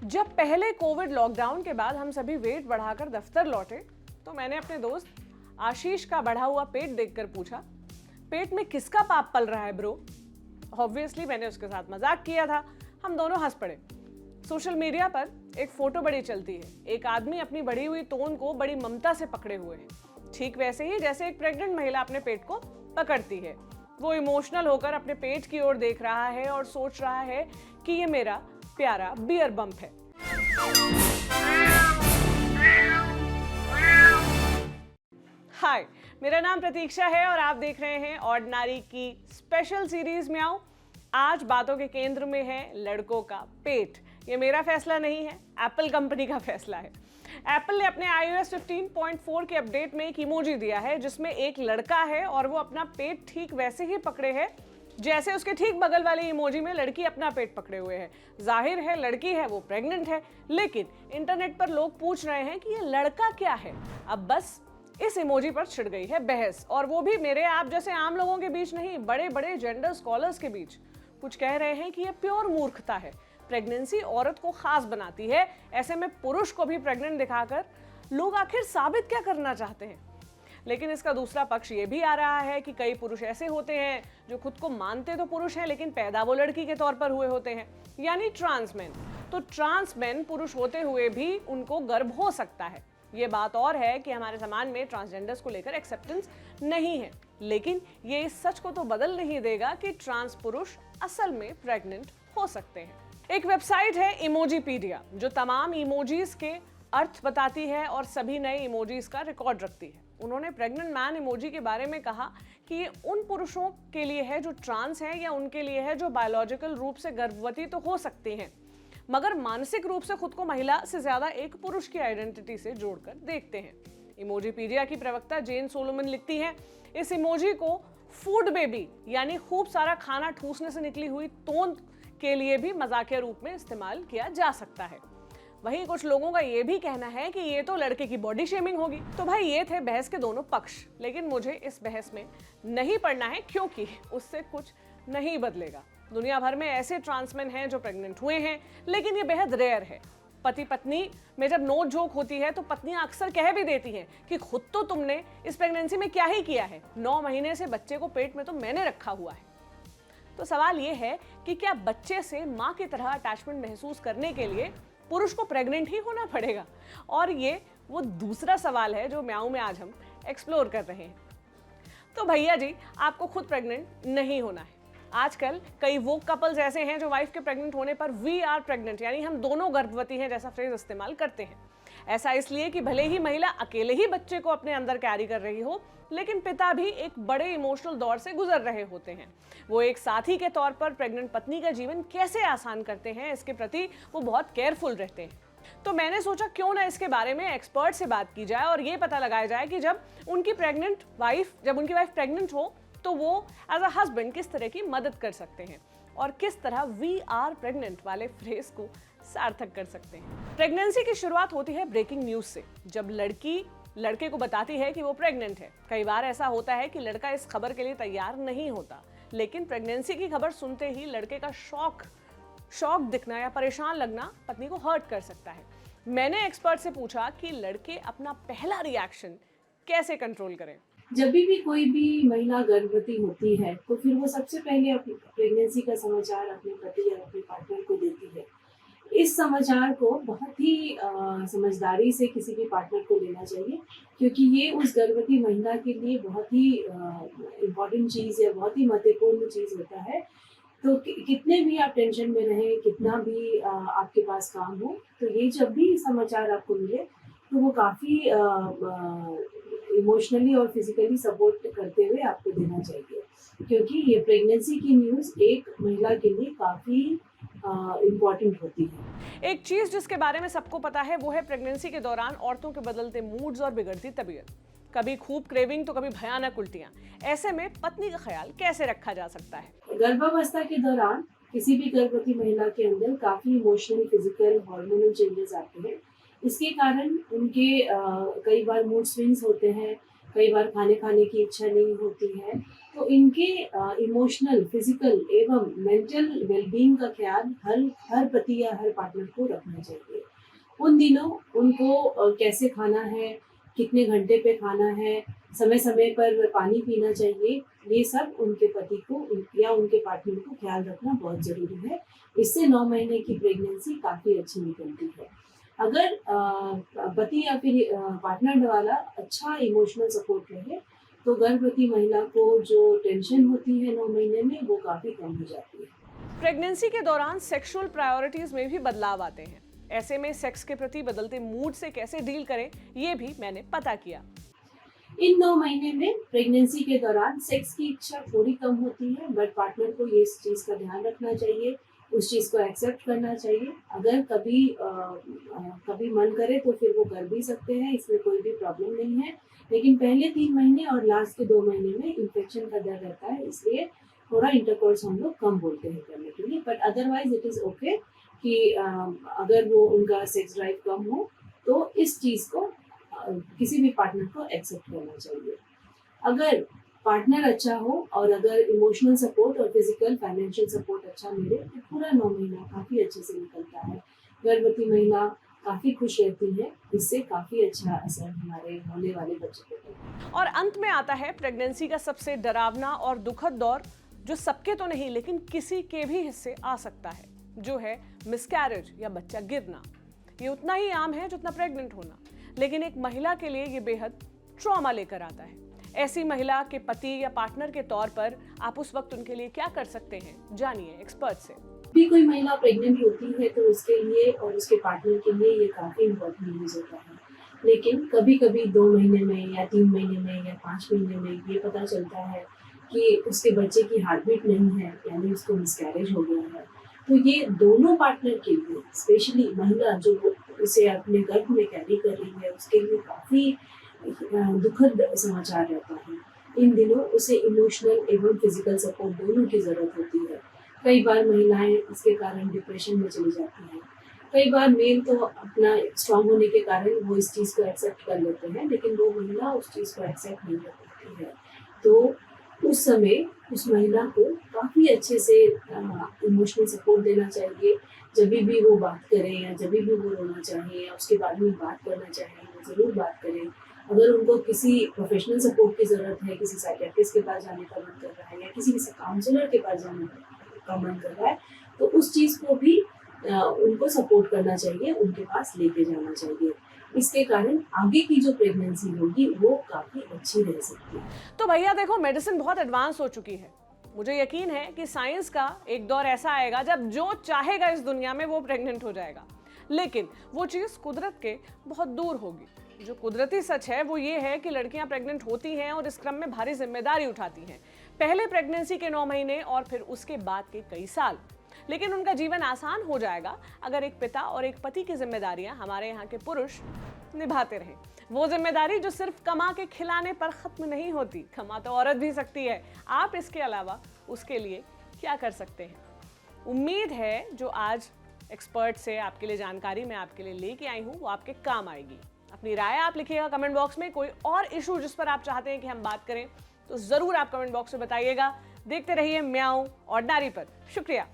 जब पहले Covid lockdown के बाद हम सभी वेट बढ़ाकर दफ्तर लौटे तो मैंने अपने दोस्त आशीष का बढ़ा हुआ पेट देखकर पूछा, पेट में किसका पाप पल रहा है ब्रो। ऑब्वियसली मैंने उसके साथ मजाक किया था। हम दोनों हंस पड़े। सोशल मीडिया पर एक फोटो बड़ी चलती है, एक आदमी अपनी बढ़ी हुई तोन को बड़ी ममता से पकड़े हुए है, ठीक वैसे ही जैसे एक प्रेग्नेंट महिला अपने पेट को पकड़ती है। वो इमोशनल होकर अपने पेट की ओर देख रहा है और सोच रहा है कि ये मेरा प्यारा बियर बम्प है। हाय, मेरा नाम प्रतीक्षा है और आप देख रहे हैं ऑर्डिनरी की स्पेशल सीरीज म्याऊं। आज बातों के केंद्र में है लड़कों का पेट। ये मेरा फैसला नहीं है, एप्पल कंपनी का फैसला है। एप्पल ने अपने iOS 15.4 के अपडेट में एक इमोजी दिया है जिसमें एक लड़का है और वो अपना पेट ठीक वैसे ही पकड़े है जैसे उसके ठीक बगल वाले इमोजी में लड़की अपना पेट पकड़े हुए है। जाहिर है लड़की है, वो प्रेग्नेंट है, लेकिन इंटरनेट पर लोग पूछ रहे हैं कि ये लड़का क्या है। अब बस इस इमोजी पर छिड़ गई है बहस, और वो भी मेरे आप जैसे आम लोगों के बीच नहीं, बड़े बड़े जेंडर स्कॉलर्स के बीच। कुछ कह रहे हैं कि ये प्योर मूर्खता है। प्रेगनेंसी औरत को खास बनाती है, ऐसे में पुरुष को भी प्रेग्नेंट दिखाकर लोग आखिर साबित क्या करना चाहते हैं। लेकिन इसका दूसरा पक्ष ये भी आ रहा है कि कई पुरुष ऐसे होते हैं जो खुद को मानते तो पुरुष हैं लेकिन पैदा वो लड़की के तौर पर हुए होते हैं, यानी ट्रांसमेन। तो ट्रांसमेन पुरुष होते हुए भी उनको गर्भ हो सकता है। ये बात और है कि हमारे समाज में ट्रांसजेंडर्स को लेकर एक्सेप्टेंस नहीं है, लेकिन ये इस सच को तो बदल नहीं देगा कि ट्रांस पुरुष असल में प्रेग्नेंट हो सकते हैं। एक वेबसाइट है इमोजीपीडिया जो तमाम इमोजीज के अर्थ बताती है और सभी नए इमोजीज का रिकॉर्ड रखती है। उन्होंने प्रेग्नेंट मैन इमोजी के बारे में कहा कि ये उन पुरुषों के लिए है जो ट्रांस हैं या उनके लिए है जो बायोलॉजिकल रूप से गर्भवती तो हो सकते हैं मगर मानसिक रूप से खुद को महिला से ज्यादा एक पुरुष की आइडेंटिटी से जोड़कर देखते हैं। इमोजीपीडिया की प्रवक्ता जेन सोलोमन लिखती हैं, इस इमोजी को फूड बेबी यानी खूब सारा खाना ठूसने से निकली हुई तोंद के लिए भी मजाकिया रूप में इस्तेमाल किया जा सकता है। वहीं कुछ लोगों का ये भी कहना है कि ये तो लड़के की बॉडी शेमिंग होगी। तो भाई ये थे बहस के दोनों पक्ष, लेकिन मुझे इस बहस में नहीं पड़ना है क्योंकि उससे कुछ नहीं बदलेगा। दुनिया भर में ऐसे ट्रांसमेन हैं जो प्रेग्नेंट हुए हैं, लेकिन ये बेहद रेयर है। पति पत्नी में जब नोक झोंक होती है तो पत्नियां अक्सर कह भी देती हैं कि खुद तो तुमने इस प्रेगनेंसी में क्या ही किया है, 9 महीने से बच्चे को पेट में तो मैंने रखा हुआ है। तो सवाल ये है कि क्या बच्चे से माँ की तरह अटैचमेंट महसूस करने के लिए पुरुष को प्रेग्नेंट ही होना पड़ेगा? और ये वो दूसरा सवाल है जो म्याऊं में आज हम एक्सप्लोर कर रहे हैं। तो भैया जी, आपको खुद प्रेग्नेंट नहीं होना है। आजकल कई वो कपल्स ऐसे हैं जो वाइफ के प्रेग्नेंट होने पर वी आर प्रेग्नेंट यानी हम दोनों गर्भवती हैं जैसा फ्रेज इस्तेमाल करते हैं। ऐसा इसलिए कि भले ही महिला अकेले ही बच्चे को अपने अंदर कैरी कर रही हो, लेकिन पिता भी एक बड़े इमोशनल दौर से गुजर रहे होते हैं। वो एक साथी के तौर पर प्रेग्नेंट पत्नी का जीवन कैसे आसान करते हैं, इसके प्रति वो बहुत केयरफुल रहते हैं। तो मैंने सोचा क्यों ना इसके बारे में एक्सपर्ट से बात की जाए और ये पता लगाया जाए कि जब उनकी वाइफ प्रेग्नेंट हो तो वो एज अ हस्बैंड किस तरह की मदद कर सकते हैं और किस तरह वी आर प्रेग्नेंट वाले फ्रेज को सार्थक कर सकते हैं। प्रेगनेंसी की शुरुआत होती है ब्रेकिंग न्यूज से, जब लड़की लड़के को बताती है कि वो प्रेग्नेंट है। कई बार ऐसा होता है कि लड़का इस खबर के लिए तैयार नहीं होता, लेकिन प्रेगनेंसी की खबर सुनते ही लड़के का शॉक दिखना या परेशान लगना पत्नी को हर्ट कर सकता है। मैंने एक्सपर्ट से पूछा कि लड़के अपना पहला रिएक्शन कैसे कंट्रोल करें। जब भी कोई भी महिला गर्भवती होती है तो फिर वो सबसे पहले अपनी प्रेगनेंसी का समाचार अपने पति या अपने पार्टनर को देती है। इस समाचार को बहुत ही समझदारी से किसी भी पार्टनर को लेना चाहिए, क्योंकि ये उस गर्भवती महिला के लिए बहुत ही इम्पोर्टेंट चीज़ है, बहुत ही महत्वपूर्ण चीज़ होता है। तो कितने भी आप टेंशन में रहें, कितना भी आपके पास काम हो, तो ये जब भी समाचार आपको मिले तो वो काफ़ी इमोशनली और फिजिकली सपोर्ट करते हुए आपको देना चाहिए, क्योंकि ये प्रेगनेंसी की न्यूज़ एक महिला के लिए काफ़ी इम्पॉर्टेंट होती है। एक चीज जिसके बारे में सबको पता है वो है प्रेगनेंसी के दौरान औरतों के बदलते मूड्स और बिगड़ती तबीयत। कभी खूब क्रेविंग तो कभी भयानक उल्टियां। ऐसे में पत्नी का ख्याल कैसे रखा जा सकता है? गर्भावस्था के दौरान किसी भी गर्भवती महिला के अंदर काफ़ी इमोशनल, फिजिकल, हार्मोनल चेंजेस आते हैं। इसके कारण उनके कई बार मूड स्विंग्स होते हैं, कई बार खाने की इच्छा नहीं होती है, तो इनके इमोशनल, फिजिकल एवं मेंटल वेलबींग का ख्याल हर हर पति या हर पार्टनर को रखना चाहिए। उन दिनों उनको कैसे खाना है, कितने घंटे पे खाना है, समय-समय पर पानी पीना चाहिए, ये सब उनके पति को या उनके पार्टनर को ख्याल रखना बहुत ज़रूरी है। इससे 9 महीने की प्रेगनेंसी काफ़ी अच्छी निकलती है। अगर पति या फिर पार्टनर वाला अच्छा इमोशनल सपोर्ट रहे, तो गर्भवती महिला को जो टेंशन होती है 9 महीने में, वो काफ़ी कम हो जाती है। प्रेगनेंसी के दौरान सेक्सुअल प्रायोरिटीज में भी बदलाव आते हैं। ऐसे में सेक्स के प्रति बदलते मूड से कैसे डील करें, ये भी मैंने पता किया। इन 9 महीने में प्रेगनेंसी के दौरान सेक्स की इच्छा थोड़ी कम होती है, बट पार्टनर को ये इस चीज़ का ध्यान रखना चाहिए, उस चीज़ को एक्सेप्ट करना चाहिए। अगर कभी मन करे तो फिर वो कर भी सकते हैं, इसमें कोई भी प्रॉब्लम नहीं है। लेकिन पहले 3 महीने और लास्ट के 2 महीने में इन्फेक्शन का डर रहता है, इसलिए थोड़ा इंटरकोर्स हम लोग कम बोलते हैं करने के लिए। But otherwise it is okay कि अगर वो उनका सेक्स ड्राइव कम हो, तो इस चीज़ को किसी भी पार्टनर को एक्सेप्ट करना चाहिए। अगर पार्टनर अच्छा हो और अगर इमोशनल सपोर्ट और फिजिकल फाइनेंशियल सपोर्ट अच्छा मिले, तो पूरा 9 महीना काफ़ी अच्छे से निकलता है। गर्भवती महिला काफ़ी खुश रहती है, इससे काफ़ी अच्छा असर हमारे होने वाले बच्चे पे पड़ता है। और अंत में आता है प्रेगनेंसी का सबसे डरावना और दुखद दौर, जो सबके तो नहीं लेकिन किसी के भी हिस्से आ सकता है, जो है मिसकैरेज या बच्चा गिरना। ये उतना ही आम है जितना प्रेग्नेंट होना, लेकिन एक महिला के लिए ये बेहद ट्रॉमा लेकर आता है। ऐसी महिला के पति या पार्टनर के तौर पर आप उस वक्त उनके लिए क्या कर सकते हैं, जानिए एक्सपर्ट से। भी कोई महिला प्रेग्नेंट होती है तो उसके लिए और उसके पार्टनर के लिए ये काफ़ी इम्पोर्टेंट न्यूज़ होता है। लेकिन कभी-कभी 2 महीने में या 3 महीने में या 5 महीने में ये पता चलता है कि उसके बच्चे की हार्ट बीट नहीं है, यानी उसको मिसकैरेज हो गया है। तो ये दोनों पार्टनर के लिए, स्पेशली महिला जो उसे अपने गर्भ में कैरी कर रही है, उसके लिए काफ़ी दुखद समाचार रहता है। इन दिनों उसे इमोशनल एवं फिजिकल सपोर्ट दोनों की ज़रूरत होती है। कई बार महिलाएं इसके कारण डिप्रेशन में चली जाती हैं। कई बार मेल तो अपना स्ट्रांग होने के कारण वो इस चीज़ को एक्सेप्ट कर लेते हैं, लेकिन वो महिला उस चीज़ को एक्सेप्ट नहीं कर पाती है। तो उस समय उस महिला को काफ़ी अच्छे से इमोशनल सपोर्ट देना चाहिए। जब भी वो बात करे या जब भी वो रोना चाहे या उसके बारे में बात करना चाहे, वो ज़रूर बात करें। अगर उनको किसी प्रोफेशनल सपोर्ट की ज़रूरत है, किसी साइकियाट्रिस्ट के पास जाने का मन कर रहा है या किसी काउंसलर के पास जाने का मन कर रहा है, तो उस चीज़ को भी उनको सपोर्ट करना चाहिए, उनके पास लेके जाना चाहिए। इसके कारण आगे की जो प्रेगनेंसी होगी वो काफ़ी अच्छी रह सकती है। तो भैया देखो, मेडिसिन बहुत एडवांस हो चुकी है। मुझे यकीन है कि साइंस का एक दौर ऐसा आएगा जब जो चाहेगा इस दुनिया में वो प्रेग्नेंट हो जाएगा, लेकिन वो चीज़ कुदरत के बहुत दूर होगी। जो कुदरती सच है वो ये है कि लड़कियां प्रेग्नेंट होती हैं और इस क्रम में भारी जिम्मेदारी उठाती हैं। पहले प्रेगनेंसी के 9 महीने और फिर उसके बाद के कई साल। लेकिन उनका जीवन आसान हो जाएगा अगर एक पिता और एक पति की जिम्मेदारियां हमारे यहाँ के पुरुष निभाते रहें। वो जिम्मेदारी जो सिर्फ कमा के खिलाने पर खत्म नहीं होती। कमा तो औरत भी सकती है। आप इसके अलावा उसके लिए क्या कर सकते हैं? उम्मीद है जो आज एक्सपर्ट से आपके लिए जानकारी मैं आपके लिए लेके आई हूँ वो आपके काम आएगी। अपनी राय आप लिखिएगा कमेंट बॉक्स में। कोई और इशू जिस पर आप चाहते हैं कि हम बात करें तो जरूर आप कमेंट बॉक्स में बताइएगा। देखते रहिए म्याऊं ऑर्डिनरी पर। शुक्रिया।